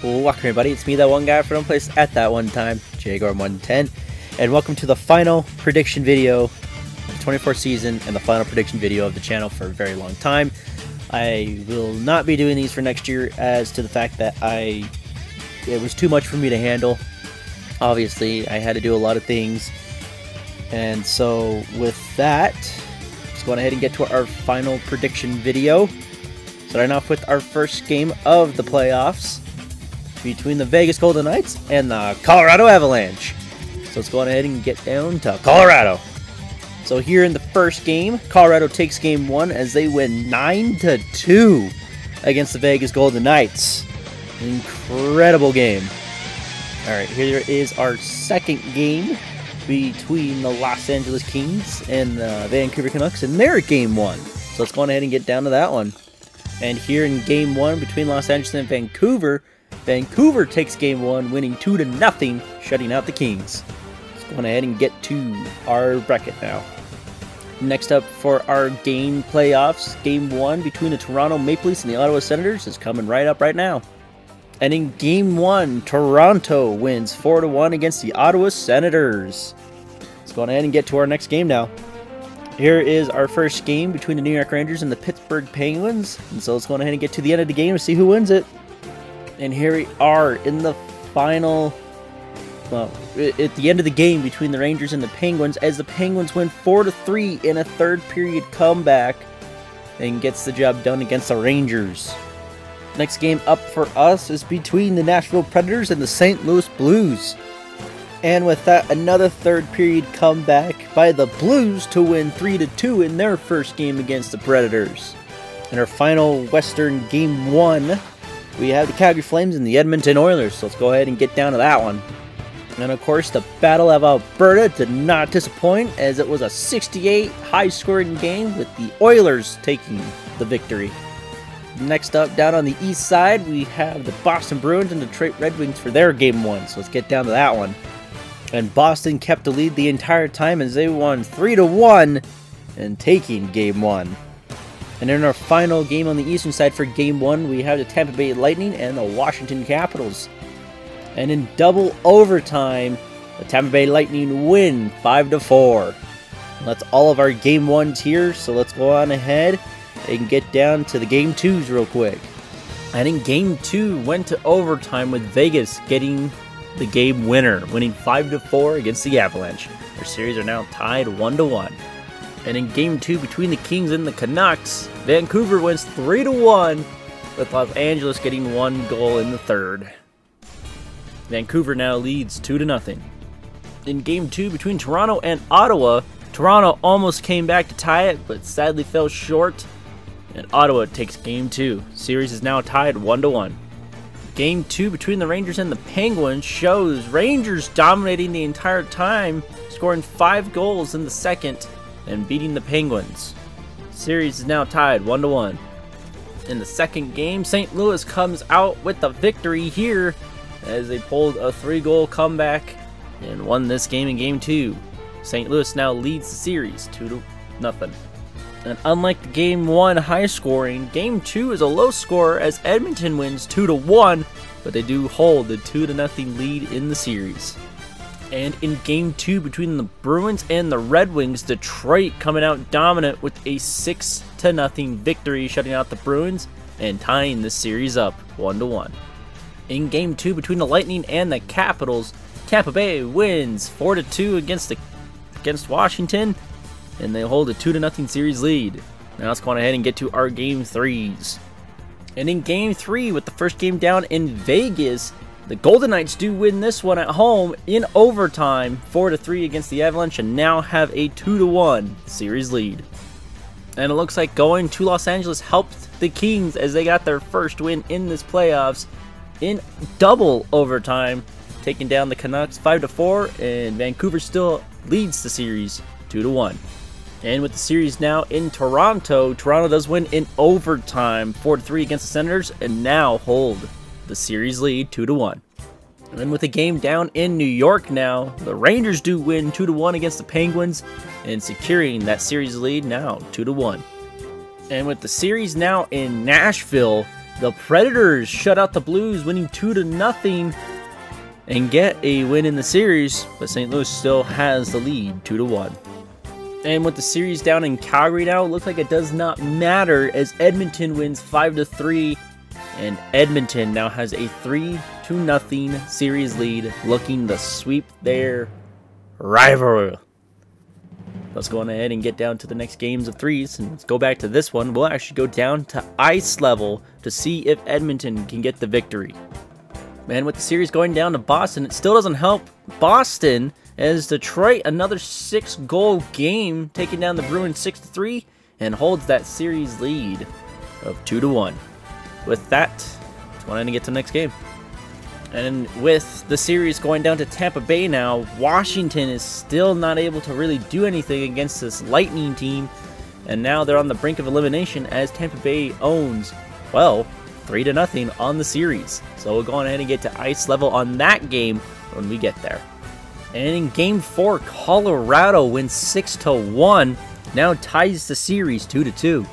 Welcome everybody, it's me, that one guy from one place at that one time, Jagor110, and welcome to the final prediction video of the 24th season and the final prediction video of the channel for a very long time. I will not be doing these for next year as to the fact that it was too much for me to handle. Obviously, I had to do a lot of things, and so with that, let's go ahead and get to our final prediction video. Starting off with our first game of the playoffs between the Vegas Golden Knights and the Colorado Avalanche. So let's go ahead and get down to Colorado. So here in the first game, Colorado takes game one as they win 9-2 against the Vegas Golden Knights. Incredible game. Alright, here is our second game between the Los Angeles Kings and the Vancouver Canucks in their game one. So let's go ahead and get down to that one. And here in game one between Los Angeles and Vancouver, Vancouver takes game one, winning 2-0, shutting out the Kings. Let's go ahead and get to our bracket now. Next up for our game playoffs, game one between the Toronto Maple Leafs and the Ottawa Senators is coming right up right now. And in game one, Toronto wins 4-1 against the Ottawa Senators. Let's go ahead and get to our next game now. Here is our first game between the New York Rangers and the Pittsburgh Penguins. And so let's go ahead and get to the end of the game and see who wins it. And here we are in the final, well, at the end of the game between the Rangers and the Penguins, as the Penguins win 4-3 in a third period comeback and gets the job done against the Rangers. Next game up for us is between the Nashville Predators and the St. Louis Blues. And with that, another third period comeback by the Blues to win 3-2 in their first game against the Predators. In our final Western game one, we have the Calgary Flames and the Edmonton Oilers, so let's go ahead and get down to that one. And of course, the Battle of Alberta did not disappoint, as it was a 68 high-scoring game with the Oilers taking the victory. Next up, down on the east side, we have the Boston Bruins and Detroit Red Wings for their game one, so let's get down to that one. And Boston kept the lead the entire time as they won 3-1 and taking game one. And in our final game on the eastern side for game one, we have the Tampa Bay Lightning and the Washington Capitals. And in double overtime, the Tampa Bay Lightning win 5-4. That's all of our game ones here, so let's go on ahead and get down to the game twos real quick. And in game two, went to overtime with Vegas getting the game winner, winning 5-4 against the Avalanche. Their series are now tied 1-1. And in game two between the Kings and the Canucks, Vancouver wins 3-1, with Los Angeles getting one goal in the third. Vancouver now leads 2-0. In game two between Toronto and Ottawa, Toronto almost came back to tie it, but sadly fell short, and Ottawa takes game two. Series is now tied 1-1. Game two between the Rangers and the Penguins shows Rangers dominating the entire time, scoring 5 goals in the second and beating the Penguins. Series is now tied 1-1. In the second game, St. Louis comes out with the victory here as they pulled a 3-goal comeback and won this game in game two. St. Louis now leads the series 2-0. And unlike the game one high scoring, game two is a low score as Edmonton wins 2-1, but they do hold the 2-0 lead in the series. And in game two between the Bruins and the Red Wings, Detroit coming out dominant with a 6-0 victory, shutting out the Bruins and tying the series up 1-1. In game two between the Lightning and the Capitals, Tampa Bay wins 4-2 against Washington, and they hold a 2-0 series lead. Now let's go on ahead and get to our game threes. And in game three, with the first game down in Vegas, the Golden Knights do win this one at home in overtime, 4-3 against the Avalanche, and now have a 2-1 series lead. And it looks like going to Los Angeles helped the Kings as they got their first win in this playoffs in double overtime, taking down the Canucks 5-4, and Vancouver still leads the series 2-1. And with the series now in Toronto, Toronto does win in overtime 4-3 against the Senators and now hold the series lead 2-1. And then with the game down in New York now, the Rangers do win 2-1 against the Penguins and securing that series lead now 2-1. And with the series now in Nashville, the Predators shut out the Blues, winning 2-0 and get a win in the series, but St. Louis still has the lead 2-1. And with the series down in Calgary now, it looks like it does not matter as Edmonton wins 5-3, and Edmonton now has a 3-0 series lead, looking to sweep their rival. Let's go on ahead and get down to the next games of threes, and let's go back to this one. We'll actually go down to ice level to see if Edmonton can get the victory. Man, with the series going down to Boston, it still doesn't help Boston, as Detroit, another 6-goal game, taking down the Bruins 6-3, and holds that series lead of 2-1. With that, let's go ahead and get to the next game. And with the series going down to Tampa Bay now, Washington is still not able to really do anything against this Lightning team. And now they're on the brink of elimination as Tampa Bay owns, well, 3-0 on the series. So we'll go on ahead and get to ice level on that game when we get there. And in Game 4, Colorado wins 6-1, now ties the series 2-2.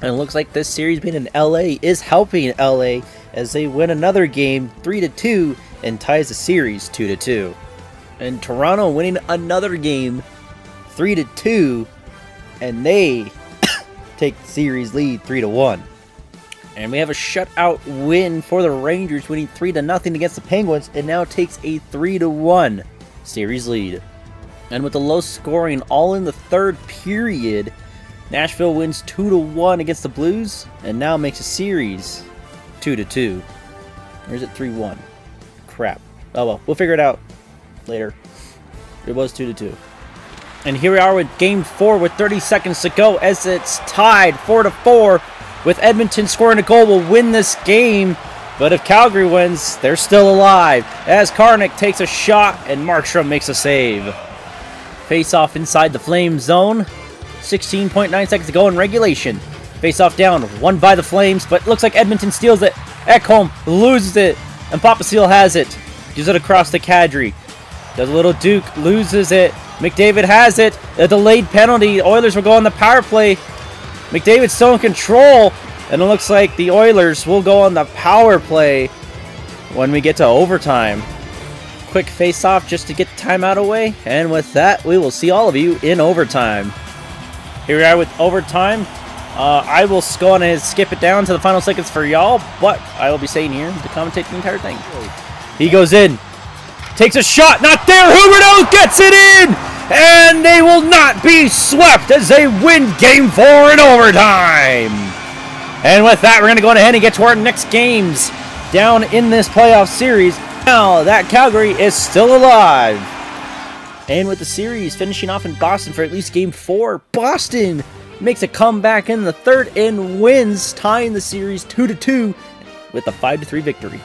And it looks like this series being in LA is helping LA as they win another game 3-2 and ties the series 2-2. And Toronto winning another game 3-2, and they take the series lead 3-1. And we have a shutout win for the Rangers, winning 3-0 against the Penguins, and now takes a 3-1 series lead. And with the low scoring all in the third period, Nashville wins 2-1 against the Blues, and now makes a series 2-2. Or is it 3-1? Crap. Oh well, we'll figure it out later. It was 2-2. And here we are with Game 4 with 30 seconds to go as it's tied 4-4. With Edmonton scoring a goal will win this game. But if Calgary wins, they're still alive. As Karnik takes a shot and Markstrom makes a save. Face-off inside the Flame zone. 16.9 seconds to go in regulation. Face-off down, won by the Flames, but looks like Edmonton steals it. Ekholm loses it, and Papaseal has it. Gives it across to Kadri. Does a little Duke, loses it. McDavid has it. A delayed penalty. The Oilers will go on the power play. McDavid's still in control, and it looks like the Oilers will go on the power play when we get to overtime. Quick face-off just to get the timeout away, and with that, we will see all of you in overtime. Here we are with overtime. I will go on and skip it down to the final seconds for y'all, but I will be staying here to commentate the entire thing. He goes in, takes a shot, not there. Huberdeau gets it in, and they will not be swept as they win Game 4 in overtime. And with that, we're going to go ahead and get to our next games down in this playoff series. Now that Calgary is still alive. And with the series finishing off in Boston for at least Game 4, Boston makes a comeback in the third and wins, tying the series 2-2 with a 5-3 victory.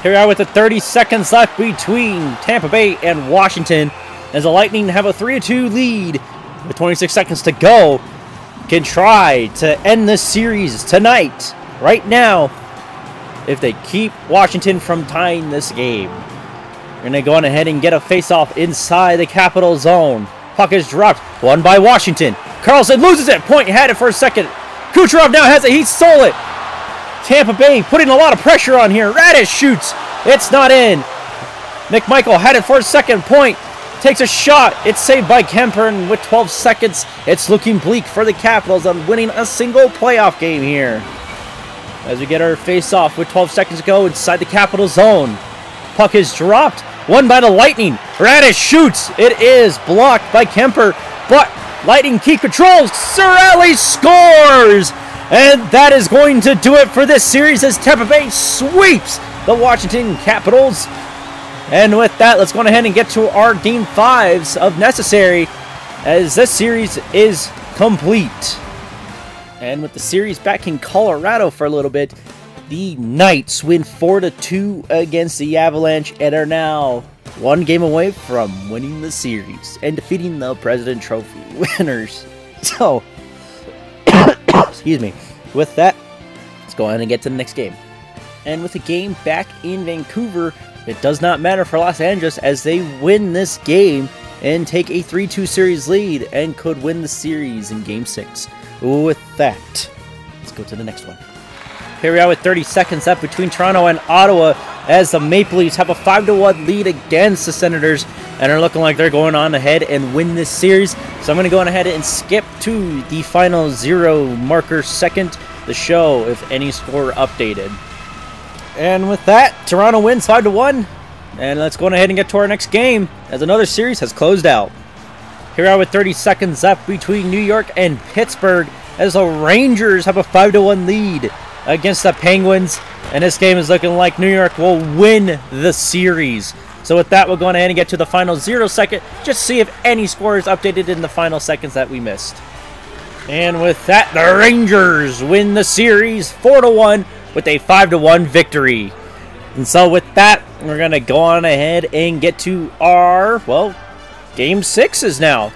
Here we are with the 30 seconds left between Tampa Bay and Washington, as the Lightning have a 3-2 lead with 26 seconds to go. Can try to end this series tonight, right now, if they keep Washington from tying this game. We're going to go on ahead and get a face-off inside the Capital Zone. Puck is dropped. Won by Washington. Carlson loses it. Point had it for a second. Kucherov now has it. He stole it. Tampa Bay putting a lot of pressure on here. Radish shoots. It's not in. Nick Michael had it for a second. Point takes a shot. It's saved by Kemper. And with 12 seconds, it's looking bleak for the Capitals on winning a single playoff game here. As we get our face-off with 12 seconds to go inside the Capital Zone. Puck is dropped. Won by the Lightning. Radish shoots. It is blocked by Kemper, but Lightning keep control. Cirelli scores! And that is going to do it for this series as Tampa Bay sweeps the Washington Capitals. And with that, let's go ahead and get to our Game 5s of necessary, as this series is complete. And with the series back in Colorado for a little bit, the Knights win 4-2 against the Avalanche and are now one game away from winning the series and defeating the President Trophy winners. So, excuse me. With that, let's go ahead and get to the next game. And with the game back in Vancouver, it does not matter for Los Angeles as they win this game and take a 3-2 series lead and could win the series in Game 6. With that, let's go to the next one. Here we are with 30 seconds left between Toronto and Ottawa as the Maple Leafs have a 5-1 lead against the Senators and are looking like they're going on ahead and win this series. So I'm going to go on ahead and skip to the final 0 marker second, the show if any score updated. And with that, Toronto wins 5-1. And let's go on ahead and get to our next game as another series has closed out. Here we are with 30 seconds left between New York and Pittsburgh as the Rangers have a 5-1 lead against the Penguins, and this game is looking like New York will win the series. So with that, we'll go on ahead and get to the final 0 second, just to see if any score is updated in the final seconds that we missed. And with that, the Rangers win the series 4-1 with a 5-1 victory. And so with that, we're going to go on ahead and get to our, well, Game 6s now.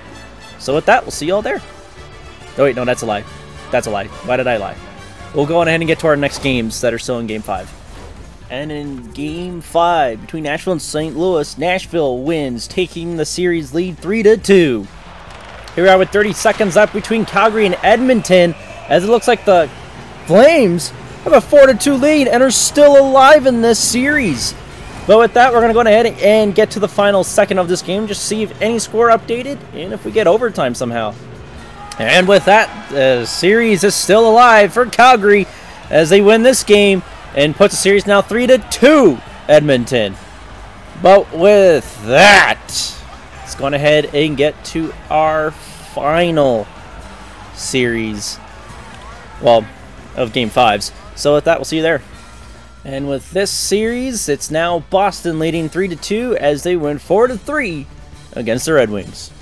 So with that, we'll see you all there. Oh wait, no, that's a lie. That's a lie. Why did I lie? We'll go on ahead and get to our next games that are still in Game 5. And in Game 5, between Nashville and St. Louis, Nashville wins, taking the series lead 3-2. Here we are with 30 seconds left between Calgary and Edmonton, as it looks like the Flames have a 4-2 lead and are still alive in this series. But with that, we're going to go ahead and get to the final second of this game, just see if any score updated and if we get overtime somehow. And with that, the series is still alive for Calgary as they win this game and puts the series now 3-2 Edmonton. But with that, let's go on ahead and get to our final series, well, of Game 5s. So with that, we'll see you there. And with this series, it's now Boston leading 3-2 as they win 4-3 against the Red Wings.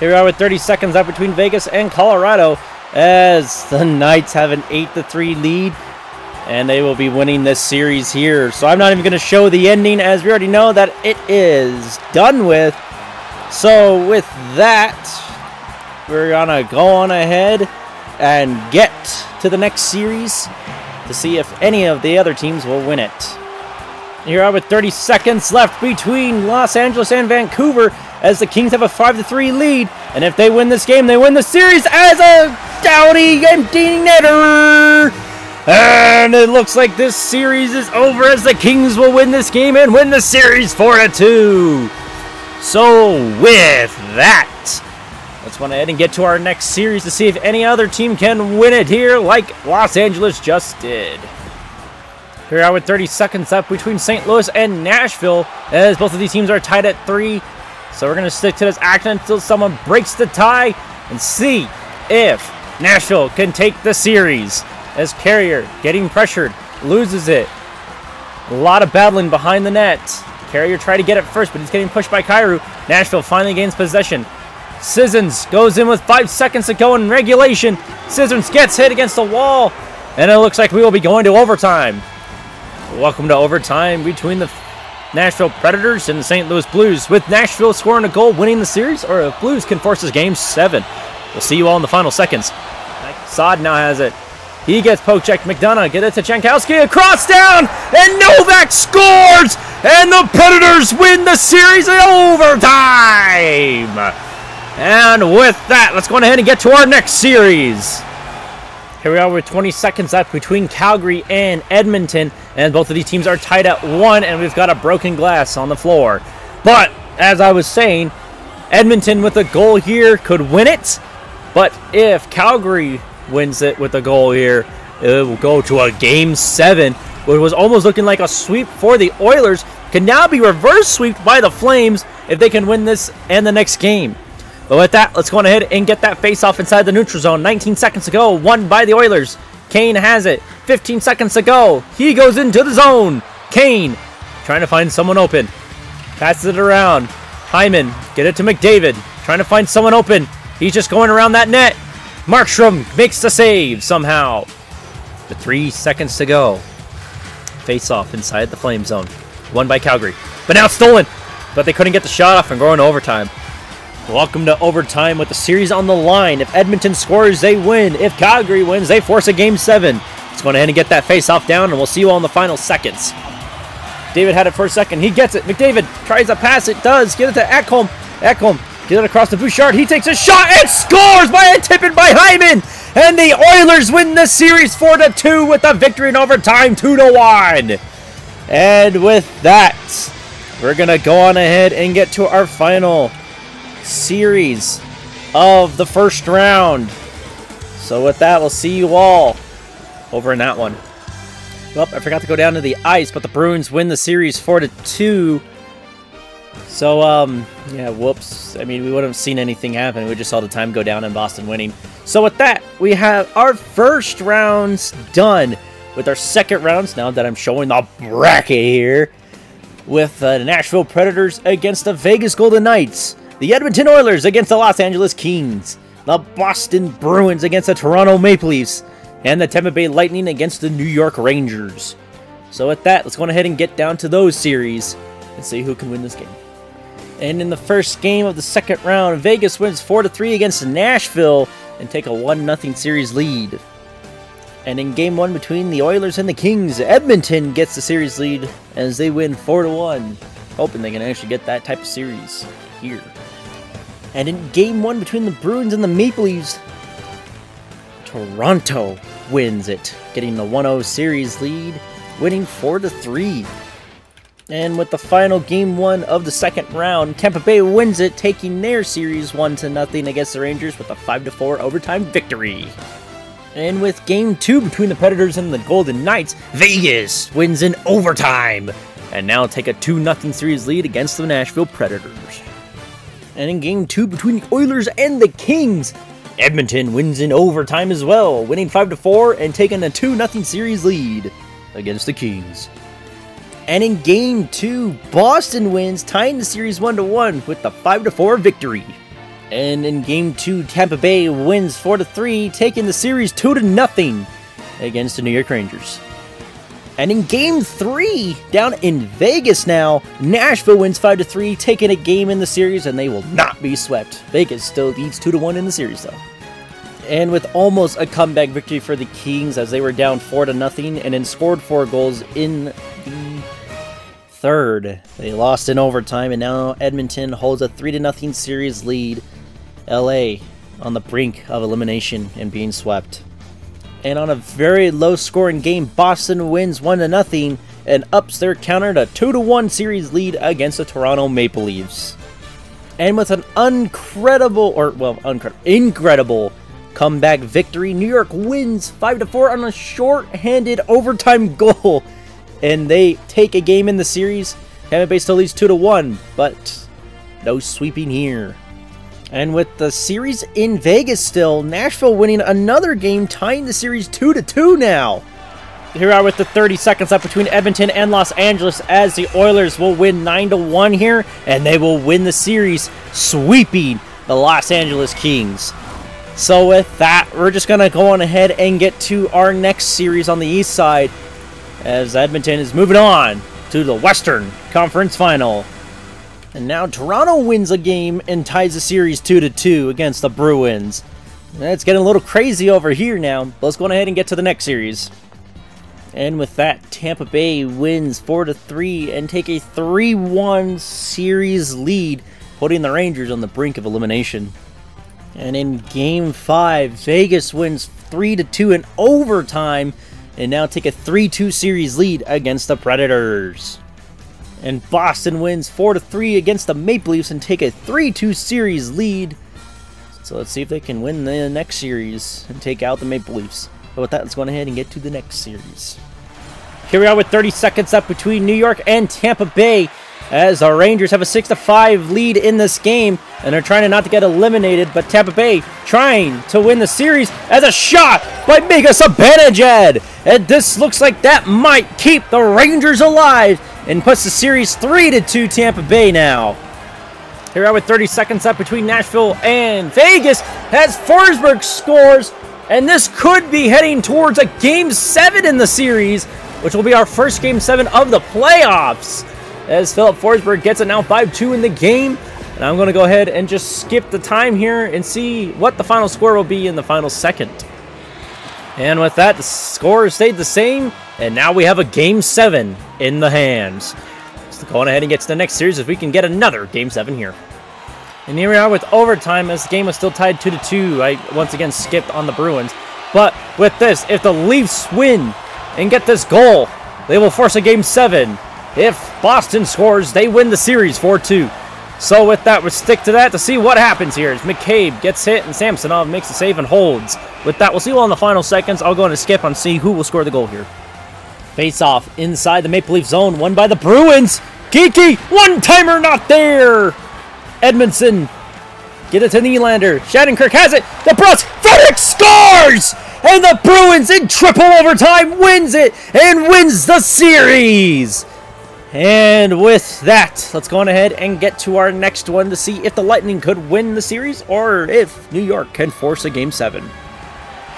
Here we are with 30 seconds left between Vegas and Colorado as the Knights have an 8-3 lead and they will be winning this series here. So I'm not even going to show the ending as we already know that it is done with. So with that, we're going to go on ahead and get to the next series to see if any of the other teams will win it. Here we are with 30 seconds left between Los Angeles and Vancouver as the Kings have a 5-3 lead, and if they win this game, they win the series as a Doughty empty netter. And it looks like this series is over as the Kings will win this game and win the series 4-2. So with that, let's go ahead and get to our next series to see if any other team can win it here like Los Angeles just did. Here we are with 30 seconds left between St. Louis and Nashville as both of these teams are tied at 3. So we're going to stick to this action until someone breaks the tie and see if Nashville can take the series. As Carrier, getting pressured, loses it. A lot of battling behind the net. Carrier tried to get it first, but he's getting pushed by Kyrou. Nashville finally gains possession. Sissons goes in with 5 seconds to go in regulation. Sissons gets hit against the wall, and it looks like we will be going to overtime. Welcome to overtime between the Nashville Predators and the St. Louis Blues, with Nashville scoring a goal winning the series, or if Blues can force this game 7. We'll see you all in the final seconds. Saad now has it. He gets poke checked. McDonough get it to Jankowski. Across down, and Novak scores, and the Predators win the series in overtime. And with that, let's go ahead and get to our next series. Here we are with 20 seconds left between Calgary and Edmonton, and both of these teams are tied at 1, and we've got a broken glass on the floor. But as I was saying, Edmonton with a goal here could win it, but if Calgary wins it with a goal here, it will go to a Game 7, which was almost looking like a sweep for the Oilers, can now be reverse swept by the Flames if they can win this and the next game. But with that, let's go on ahead and get that face-off inside the neutral zone. 19 seconds to go, won by the Oilers. Kane has it. 15 seconds to go. He goes into the zone. Kane trying to find someone open. Passes it around. Hyman, get it to McDavid. Trying to find someone open. He's just going around that net. Markstrom makes the save somehow. With 3 seconds to go. Face-off inside the flame zone. Won by Calgary. But now it's stolen. But they couldn't get the shot off and go into overtime. Welcome to overtime with the series on the line. If Edmonton scores, they win. If Calgary wins, they force a Game 7. Let's go ahead and get that face-off down, and we'll see you all in the final seconds. David had it for a second. He gets it. McDavid tries to pass it. Does. Get it to Ekholm. Ekholm. Get it across to Bouchard. He takes a shot and scores by a tip-in by Hyman. and the Oilers win the series 4-2 with a victory in overtime 2-1. And with that, we're going to go on ahead and get to our final series of the first round. So with that, we'll see you all over in that one. Well, I forgot to go down to the ice, but the Bruins win the series 4-2. So, yeah, whoops. I mean, we wouldn't have seen anything happen. We just saw the time go down and Boston winning. So with that, we have our first rounds done. With our second rounds, now that I'm showing the bracket here, with the Nashville Predators against the Vegas Golden Knights, the Edmonton Oilers against the Los Angeles Kings, the Boston Bruins against the Toronto Maple Leafs, and the Tampa Bay Lightning against the New York Rangers. So with that, let's go ahead and get down to those series and see who can win this game. And in the first game of the second round, Vegas wins 4-3 against Nashville and take a 1-0 series lead. And in game 1 between the Oilers and the Kings, Edmonton gets the series lead as they win 4-1. Hoping they can actually get that type of series here. And in game 1 between the Bruins and the Maple Leafs, Toronto wins it, getting the 1-0 series lead, winning 4-3. And with the final game 1 of the second round, Tampa Bay wins it, taking their series 1-0 against the Rangers with a 5-4 overtime victory. And with game 2 between the Predators and the Golden Knights, Vegas wins in overtime, and now take a 2-0 series lead against the Nashville Predators. And in game 2 between the Oilers and the Kings, Edmonton wins in overtime as well, winning 5-4 and taking a 2-0 series lead against the Kings. And in game 2, Boston wins, tying the series 1-1 with the 5-4 victory. And in game 2, Tampa Bay wins 4-3, taking the series 2-0 against the New York Rangers. And in game 3, down in Vegas now, Nashville wins 5-3, taking a game in the series, and they will not be swept. Vegas still leads 2-1 in the series, though. And with almost a comeback victory for the Kings, as they were down 4-0 and then scored 4 goals in the third. They lost in overtime, and now Edmonton holds a 3-0 series lead. LA on the brink of elimination and being swept. And on a very low-scoring game, Boston wins 1-0 and ups their counter to 2-1 series lead against the Toronto Maple Leafs. And with an incredible comeback victory, New York wins 5-4 on a short-handed overtime goal, and they take a game in the series. Tampa Bay still leads 2-1, but no sweeping here. And with the series in Vegas still, Nashville winning another game, tying the series 2-2 now. Here we are with the 30 seconds left between Edmonton and Los Angeles, as the Oilers will win 9-1 here, and they will win the series, sweeping the Los Angeles Kings. So with that, we're just going to go on ahead and get to our next series on the east side, as Edmonton is moving on to the Western Conference Final. And now Toronto wins a game and ties the series 2-2 against the Bruins. It's getting a little crazy over here now. Let's go ahead and get to the next series. And with that, Tampa Bay wins 4-3 and take a 3-1 series lead, putting the Rangers on the brink of elimination. And in Game 5, Vegas wins 3-2 in overtime and now take a 3-2 series lead against the Predators. And Boston wins 4-3 against the Maple Leafs and take a 3-2 series lead. So let's see if they can win the next series and take out the Maple Leafs. But with that, let's go ahead and get to the next series. Here we are with 30 seconds left between New York and Tampa Bay, as our Rangers have a 6-5 lead in this game, and they're trying not to get eliminated, but Tampa Bay trying to win the series as a shot by Mika Zibanejad. And this looks like that might keep the Rangers alive and puts the series 3-2 Tampa Bay now. Here we are with 30 seconds left between Nashville and Vegas as Forsberg scores, and this could be heading towards a Game 7 in the series, which will be our first Game 7 of the playoffs, as Philip Forsberg gets it now 5-2 in the game. And I'm going to go ahead and just skip the time here and see what the final score will be in the final second. And with that, the score stayed the same, and now we have a Game 7 in the hands. So go on ahead and get to the next series if we can get another Game 7 here. And here we are with overtime as the game was still tied 2-2. I once again skipped on the Bruins. But with this, if the Leafs win and get this goal, they will force a Game 7. If Boston scores, they win the series 4-2. So with that, we'll stick to that to see what happens here. As McCabe gets hit and Samsonov makes the save and holds. With that, we'll see all in the final seconds. I'll go on a skip and see who will score the goal here. Face off inside the Maple Leaf zone, won by the Bruins. Geeky, one-timer not there. Edmondson, get it to Nylander. Shattenkirk has it. The Bruins, Frederick scores! And the Bruins in triple overtime wins it and wins the series. And with that, let's go on ahead and get to our next one to see if the Lightning could win the series or if New York can force a Game 7.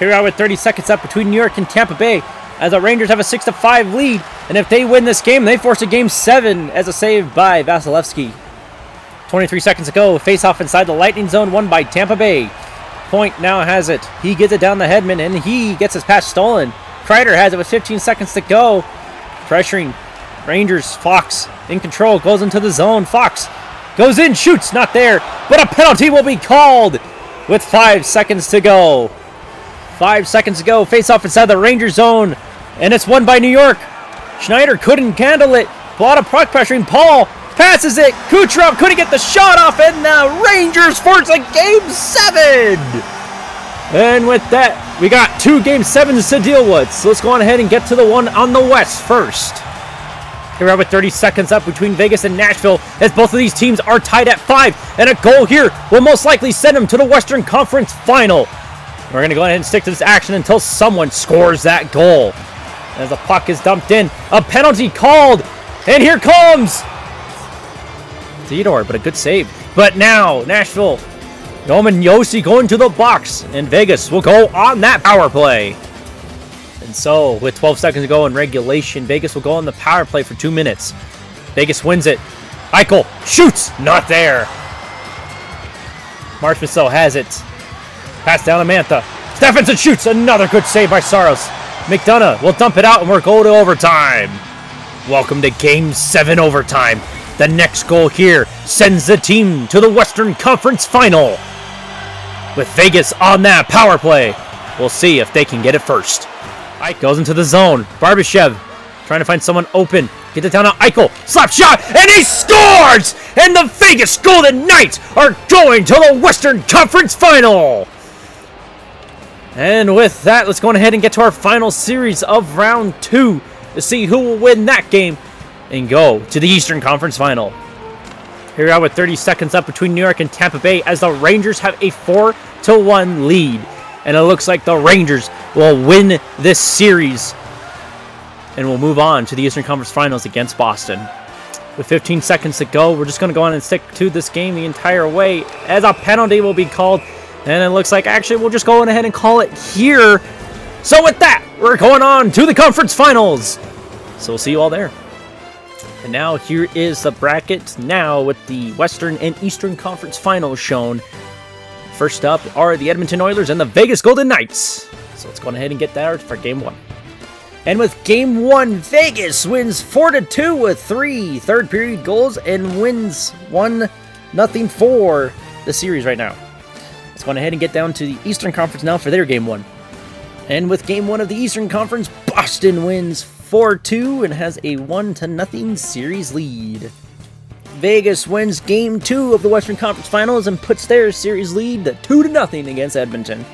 Here we are with 30 seconds up between New York and Tampa Bay as the Rangers have a 6-5 lead. And if they win this game, they force a Game 7 as a save by Vasilevsky. 23 seconds to go. Face-off inside the Lightning zone, won by Tampa Bay. Point now has it. He gets it down the headman, and he gets his pass stolen. Kreider has it with 15 seconds to go. Pressuring Rangers. Fox in control. Goes into the zone. Fox goes in. Shoots. Not there. But a penalty will be called with 5 seconds to go. 5 seconds to go. Face-off inside the Rangers zone, and it's won by New York. Schneider couldn't handle it. A lot of puck pressuring. Paul passes it. Kucherov couldn't get the shot off, and the Rangers force a Game 7. And with that, we got 2 Game 7s to deal with. So let's go on ahead and get to the one on the West first. Here we are with 30 seconds up between Vegas and Nashville as both of these teams are tied at 5. And a goal here will most likely send them to the Western Conference Final. We're going to go ahead and stick to this action until someone scores that goal. As the puck is dumped in, a penalty called, and here comes Theodore, but a good save. But now, Nashville, Roman Josi going to the box, and Vegas will go on that power play. And so, with 12 seconds to go in regulation, Vegas will go on the power play for 2 minutes. Vegas wins it. Eichel shoots, not there. Marchessault has it. Pass down to Mantha. Stephenson shoots, another good save by Saros. McDonough will dump it out, and we'll go to overtime. Welcome to Game 7 overtime. The next goal here sends the team to the Western Conference Final. With Vegas on that power play, we'll see if they can get it first. Ike goes into the zone. Barbashev trying to find someone open. Get it down to Eichel. Slap shot, and he scores! And the Vegas Golden Knights are going to the Western Conference Final. And with that, let's go ahead and get to our final series of round 2 to see who will win that game and go to the Eastern Conference Final. Here we are with 30 seconds up between New York and Tampa Bay as the Rangers have a 4-1 lead. And it looks like the Rangers will win this series and will move on to the Eastern Conference Finals against Boston. With 15 seconds to go, we're just going to go on and stick to this game the entire way as a penalty will be called. And it looks like actually we'll just go on ahead and call it here. So with that, we're going on to the conference finals. So we'll see you all there. And now here is the bracket now with the Western and Eastern Conference Finals shown. First up are the Edmonton Oilers and the Vegas Golden Knights. So let's go ahead and get that for Game 1. And with Game 1, Vegas wins 4-2 with 3 third-period goals and wins 1-0 for the series right now. Let's go ahead and get down to the Eastern Conference now for their Game 1. And with Game 1 of the Eastern Conference, Boston wins 4-2 and has a 1-0 series lead. Vegas wins Game 2 of the Western Conference Finals and puts their series lead to 2-0 against Edmonton.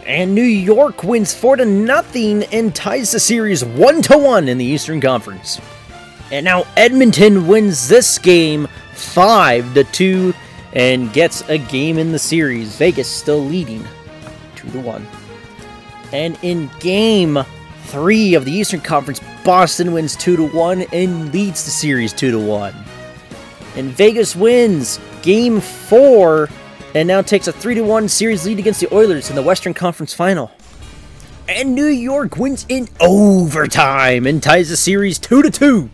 And New York wins 4-0 and ties the series 1-1 in the Eastern Conference. And now Edmonton wins this game 5-2 and gets a game in the series. Vegas still leading 2-1. And in Game 3 of the Eastern Conference, Boston wins 2-1 and leads the series 2-1. And Vegas wins Game 4 and now takes a 3-1 series lead against the Oilers in the Western Conference Final. And New York wins in overtime and ties the series 2-2.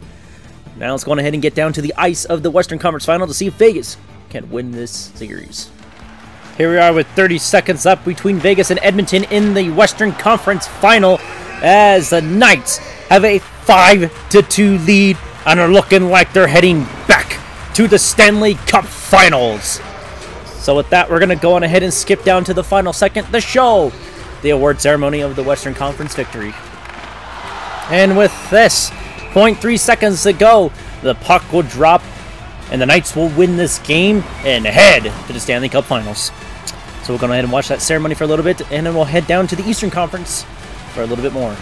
Now let's go on ahead and get down to the ice of the Western Conference Final to see if Vegas can win this series. Here we are with 30 seconds up between Vegas and Edmonton in the Western Conference Final as the Knights have a 5-2 lead and are looking like they're heading back to the Stanley Cup Finals. So with that, we're going to go on ahead and skip down to the final second, the show, the award ceremony of the Western Conference victory. And with this, 0.3 seconds to go, the puck will drop, and the Knights will win this game and head to the Stanley Cup Finals. So we'll go ahead and watch that ceremony for a little bit, and then we'll head down to the Eastern Conference for a little bit more.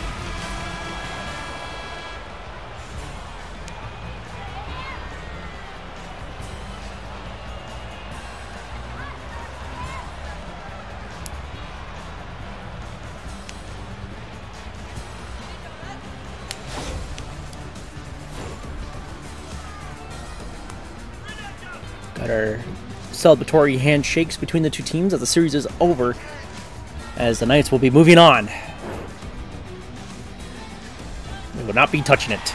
Got our celebratory handshakes between the two teams as the series is over, as the Knights will be moving on. We will not be touching it.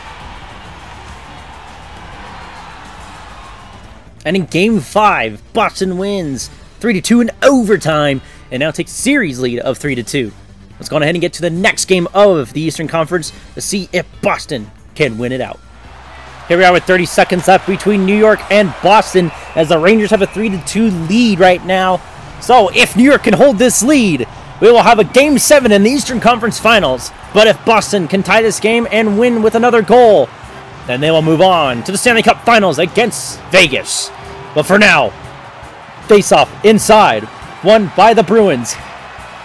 And in Game 5, Boston wins 3-2 in overtime, and now takes a series lead of 3-2. Let's go ahead and get to the next game of the Eastern Conference to see if Boston can win it out. Here we are with 30 seconds left between New York and Boston, as the Rangers have a 3-2 lead right now. So if New York can hold this lead, we will have a Game 7 in the Eastern Conference Finals. But if Boston can tie this game and win with another goal, then they will move on to the Stanley Cup Finals against Vegas. But for now, face-off inside, won by the Bruins.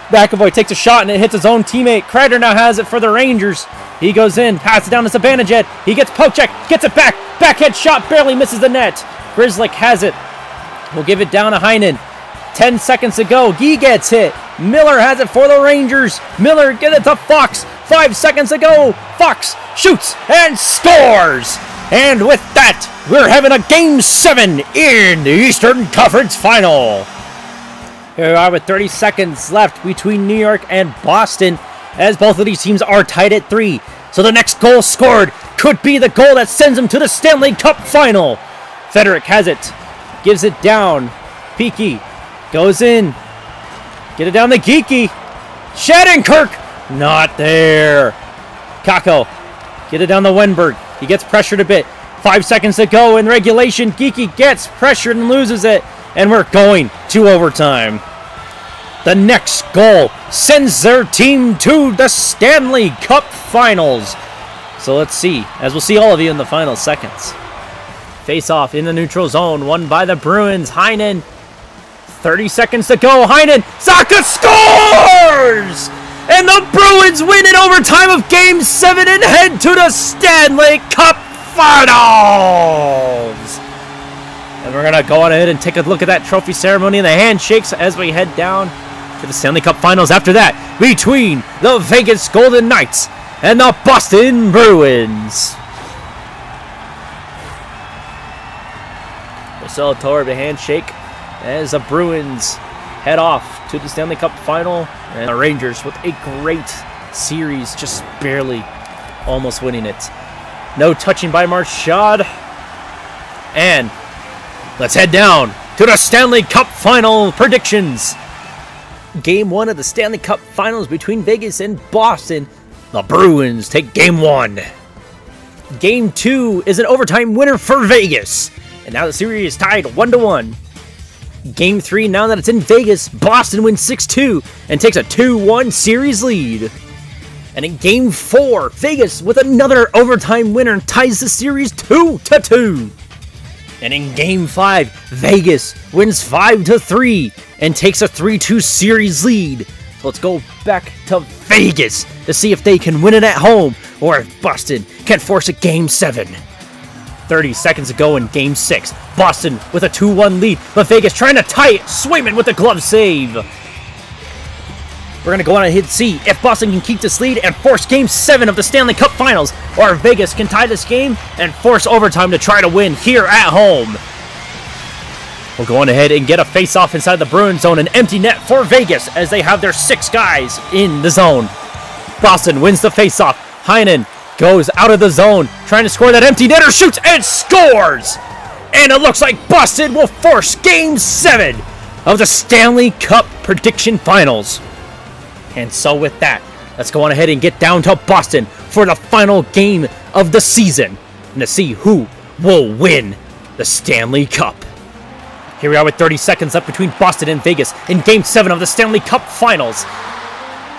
McAvoy takes a shot and it hits his own teammate. Kreider now has it for the Rangers. He goes in, passes it down to Zibanejad. He gets poke check, gets it back. Backhand shot, barely misses the net. Grzelcyk has it. We'll give it down to Heinen. 10 seconds to go. Guy gets hit. Miller has it for the Rangers. Miller get it to Fox. 5 seconds to go. Fox shoots and scores. And with that, we're having a Game 7 in the Eastern Conference Final. Here we are with 30 seconds left between New York and Boston, as both of these teams are tied at 3. So the next goal scored could be the goal that sends them to the Stanley Cup Final. Federic has it. Gives it down. Peaky goes in. Get it down to Geeky. Shattenkirk. Not there. Kako. Get it down to Wenberg. He gets pressured a bit. 5 seconds to go in regulation. Geeky gets pressured and loses it. And we're going to overtime. The next goal sends their team to the Stanley Cup Finals. So let's see, as we'll see all of you in the final seconds. Face-off in the neutral zone, won by the Bruins. Heinen, 30 seconds to go. Heinen, Zacha scores! And the Bruins win in overtime of Game 7 and head to the Stanley Cup Finals! And we're going to go on ahead and take a look at that trophy ceremony and the handshakes as we head down to the Stanley Cup Finals after that, between the Vegas Golden Knights and the Boston Bruins. The celebratory of the handshake as the Bruins head off to the Stanley Cup Final, and the Rangers with a great series, just barely almost winning it. No touching by Marchand. And let's head down to the Stanley Cup Final predictions. Game 1 of the Stanley Cup Finals between Vegas and Boston. The Bruins take Game 1. Game 2 is an overtime winner for Vegas. And now the series is tied 1-1. Game 3, now that it's in Vegas, Boston wins 6-2 and takes a 2-1 series lead. And in Game 4, Vegas with another overtime winner ties the series 2-2. And in Game 5, Vegas wins 5-3 and takes a 3-2 series lead. So let's go back to Vegas to see if they can win it at home or if Boston can force a Game 7. 30 seconds to go in Game 6. Boston with a 2-1 lead, but Vegas trying to tie it. Swayman with a glove save. We're going to go on and see if Boston can keep this lead and force Game 7 of the Stanley Cup Finals, or if Vegas can tie this game and force overtime to try to win here at home. We'll go on ahead and get a face-off inside the Bruins zone, an empty net for Vegas as they have their 6 guys in the zone. Boston wins the face-off. Heinen goes out of the zone, trying to score that empty netter, shoots and scores! And it looks like Boston will force Game 7 of the Stanley Cup Prediction Finals. And so with that, let's go on ahead and get down to Boston for the final game of the season and to see who will win the Stanley Cup. Here we are with 30 seconds left between Boston and Vegas in Game 7 of the Stanley Cup Finals,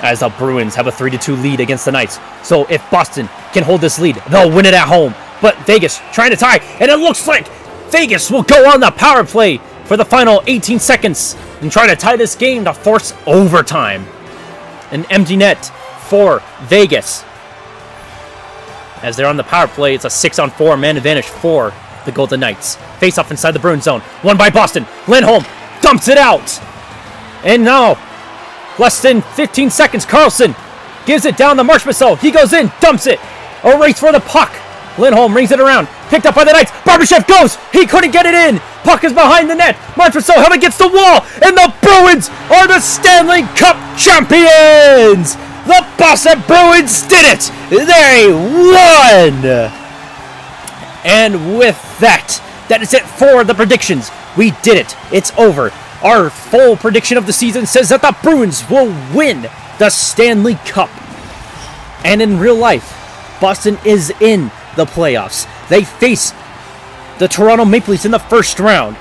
as the Bruins have a 3-2 lead against the Knights. So if Boston can hold this lead, they'll win it at home. But Vegas trying to tie, and it looks like Vegas will go on the power play for the final 18 seconds and try to tie this game to force overtime. An empty net for Vegas. As they're on the power play, it's a 6-on-4 man advantage for the Golden Knights. Face off inside the Bruins zone. Won by Boston. Lindholm dumps it out. And now, less than 15 seconds, Carlson gives it down to Marchessault. He goes in, dumps it. A race for the puck. Lindholm rings it around. Picked up by the Knights. Barbashev goes. He couldn't get it in. Puck is behind the net. Marchessault held against the wall. And the Bruins are the Stanley Cup champions. The Boston Bruins did it. They won. And with that, that is it for the predictions. We did it. It's over. Our full prediction of the season says that the Bruins will win the Stanley Cup. And in real life, Boston is in the playoffs. They face the Toronto Maple Leafs in the first round.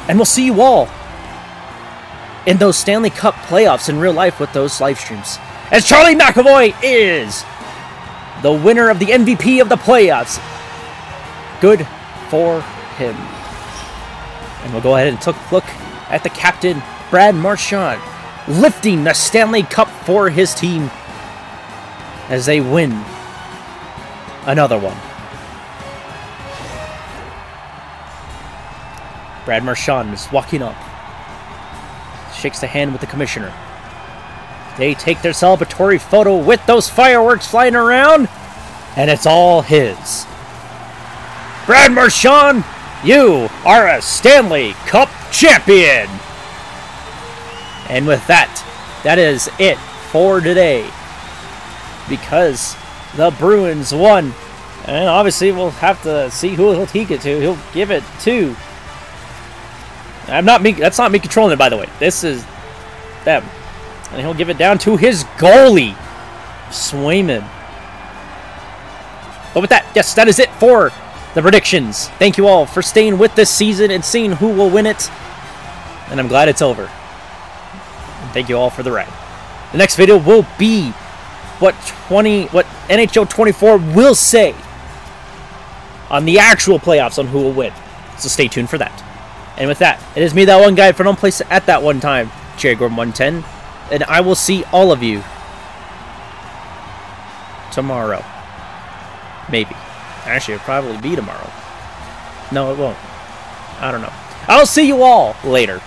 And we'll see you all in those Stanley Cup playoffs in real life with those live streams. As Charlie McAvoy is the winner of the MVP of the playoffs. Good for him. And we'll go ahead and take a look at the captain, Brad Marchand, lifting the Stanley Cup for his team as they win another one. Brad Marchand is walking up, shakes the hand with the commissioner. They take their celebratory photo with those fireworks flying around, and it's all his. Brad Marchand, you are a Stanley Cup champion! And with that, that is it for today. Because the Bruins won. And obviously we'll have to see who he'll take it to. He'll give it to... That's not me controlling it, by the way. This is them. And he'll give it down to his goalie, Swayman. But with that, yes, that is it for the predictions. Thank you all for staying with this season and seeing who will win it. And I'm glad it's over. And thank you all for the ride. The next video will be what NHL 24 will say on the actual playoffs on who will win. So stay tuned for that. And with that, it is me, that one guy from one place at that one time, JGorm110, and I will see all of you tomorrow. Maybe. Actually, it'll probably be tomorrow. No, it won't. I don't know. I'll see you all later.